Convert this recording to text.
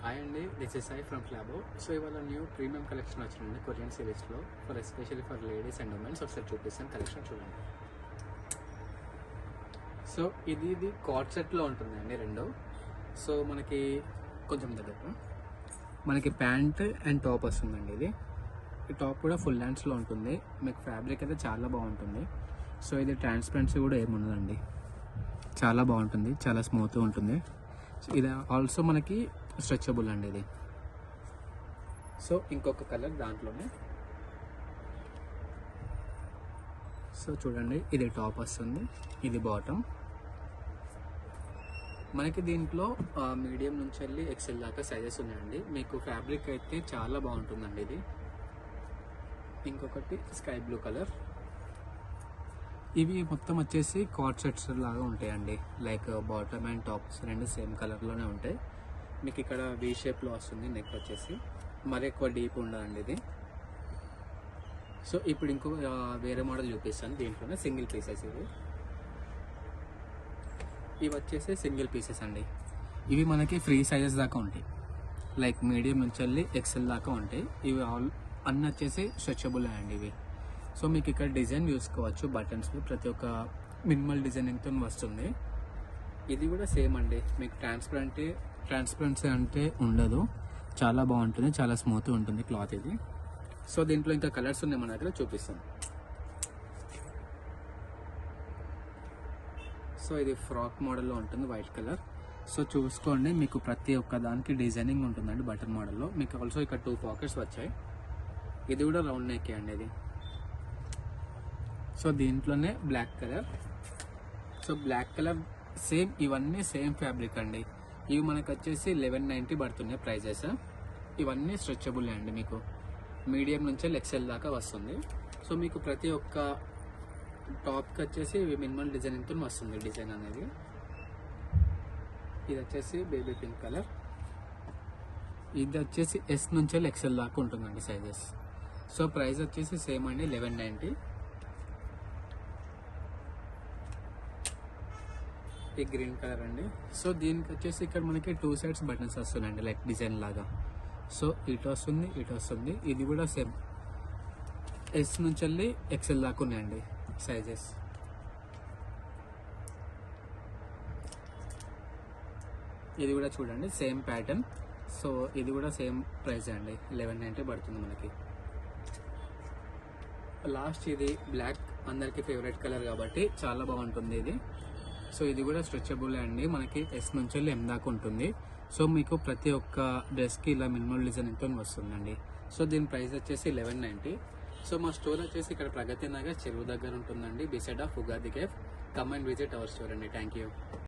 Hi అండి, this is Sai from క్లాబో. So ఇవాళ న్యూ ప్రీమియం కలెక్షన్ వచ్చిందండి కొరియన్ సిరీస్లో especially for ladies and womens. ఒకసారి చూపిస్తాను కలెక్షన్ చూడండి. సో ఇది కార్డ్ సెట్లో ఉంటుందండి రెండు. సో మనకి కొంచెం దగ్గర మనకి ప్యాంట్ అండ్ టాప్ వస్తుందండి. ఈ టాప్ కూడా ఫుల్ హ్యాండ్స్లో ఉంటుంది. మీకు ఫ్యాబ్రిక్ అయితే చాలా బాగుంటుంది. సో ఇది ట్రాన్స్పరెన్సీ కూడా ఏముండదండి, చాలా బాగుంటుంది, చాలా స్మూత్గా ఉంటుంది. సో ఇది ఆల్సో మనకి స్ట్రెచబుల్ అండి ఇది. సో ఇంకొక కలర్ దాంట్లోనే. సో చూడండి, ఇది టాప్ వస్తుంది, ఇది బాటమ్. మనకి దీంట్లో మీడియం నుంచి వెళ్ళి ఎక్సెల్ దాకా సైజెస్ ఉన్నాయండి. మీకు ఫ్యాబ్రిక్ అయితే చాలా బాగుంటుందండి ఇది. ఇంకొకటి స్కై బ్లూ కలర్. ఇవి మొత్తం వచ్చేసి కార్డ్ సెట్స్ లాగా ఉంటాయండి. లైక్ బాటమ్ అండ్ టాప్స్ రెండు సేమ్ కలర్లోనే ఉంటాయి. మీకు ఇక్కడ వీ షేప్లో వస్తుంది నెక్ వచ్చేసి, మరి ఎక్కువ డీప్ ఉండదండి ఇది. సో ఇప్పుడు ఇంకో వేరే మోడల్ చూపిస్తాను. దీంట్లోనే సింగిల్ పీసెస్ ఇవి వచ్చేసి సింగిల్ పీసెస్ అండి. ఇవి మనకి ఫ్రీ సైజెస్ దాకా ఉంటాయి. లైక్ మీడియం నుంచి వెళ్ళి ఎక్సెల్ దాకా ఉంటాయి. ఇవి అన్నీ వచ్చేసి స్ట్రెచబుల్ అండి ఇవి. సో మీకు ఇక్కడ డిజైన్ చూసుకోవచ్చు, బటన్స్ ప్రతి ఒక్క మినిమల్ డిజైనింగ్తో వస్తుంది. ఇది కూడా సేమ్ అండి. మీకు ట్రాన్స్పరెన్సీ అంటే ఉండదు, చాలా బాగుంటుంది, చాలా స్మూత్గా ఉంటుంది క్లాత్ ఇది. సో దీంట్లో ఇంకా కలర్స్ ఉన్నాయి మన దగ్గర, చూపిస్తాను. సో ఇది ఫ్రాక్ మోడల్లో ఉంటుంది, వైట్ కలర్. సో చూసుకోండి, మీకు ప్రతి ఒక్క దానికి డిజైనింగ్ ఉంటుందండి బటన్ మోడల్లో. మీకు ఆల్సో ఇక్కడ 2 పాకెట్స్ వచ్చాయి. ఇది కూడా రౌండ్ నెక్ అండి ఇది. సో దీంట్లోనే black colour. So black colour same, ఇవన్నీ సేమ్ ఫ్యాబ్రిక్ అండి. ఇవి మనకు వచ్చేసి 1190 పడుతున్నాయి ప్రైజెస్. ఇవన్నీ స్ట్రెచబుల్ అండి. మీకు మీడియం నుంచి ఎక్సెల్ దాకా వస్తుంది. సో మీకు ప్రతి ఒక్క టాప్కి వచ్చేసి మినిమల్ డిజైనింగ్తో వస్తుంది డిజైన్ అనేది. ఇది వచ్చేసి బేబీ పింక్ కలర్. ఇది వచ్చేసి ఎస్ నుంచి ఎక్సెల్ దాకా ఉంటుందండి సైజెస్. సో ప్రైస్ వచ్చేసి సేమ్ అండి, 1190. ఈ గ్రీన్ కలర్ అండి. సో దీనికి వచ్చేసి ఇక్కడ మనకి 2 సైడ్స్ బటన్స్ వస్తున్నాయండి, లైక్ డిజైన్ లాగా. సో ఇటు వస్తుంది, ఇటు వస్తుంది. ఇది కూడా సేమ్ ఎస్ నుంచి వెళ్ళి ఎక్సెల్ దాకా ఉన్నాయండి సైజెస్. ఇది కూడా చూడండి సేమ్ ప్యాటర్న్. సో ఇది కూడా సేమ్ ప్రైస్ అండి, 1190 పడుతుంది మనకి. లాస్ట్ ఇది బ్లాక్, అందరికి ఫేవరెట్ కలర్ కాబట్టి చాలా బాగుంటుంది ఇది. సో ఇది కూడా స్ట్రెచబుల్ అండి, మనకి ఎస్ నుంచి వెళ్ళి ఎం దాకా ఉంటుంది. సో మీకు ప్రతి ఒక్క డ్రెస్కి ఇలా మినిమల్ డిజైనింగ్తో వస్తుందండి. సో దీని ప్రైస్ వచ్చేసి 1190. సో మా స్టోర్ వచ్చేసి ఇక్కడ ప్రగతి నగర్ చెరువు దగ్గర ఉంటుందండి, beside of Ugadi cafe. Come and visit our store అండి. Thank you.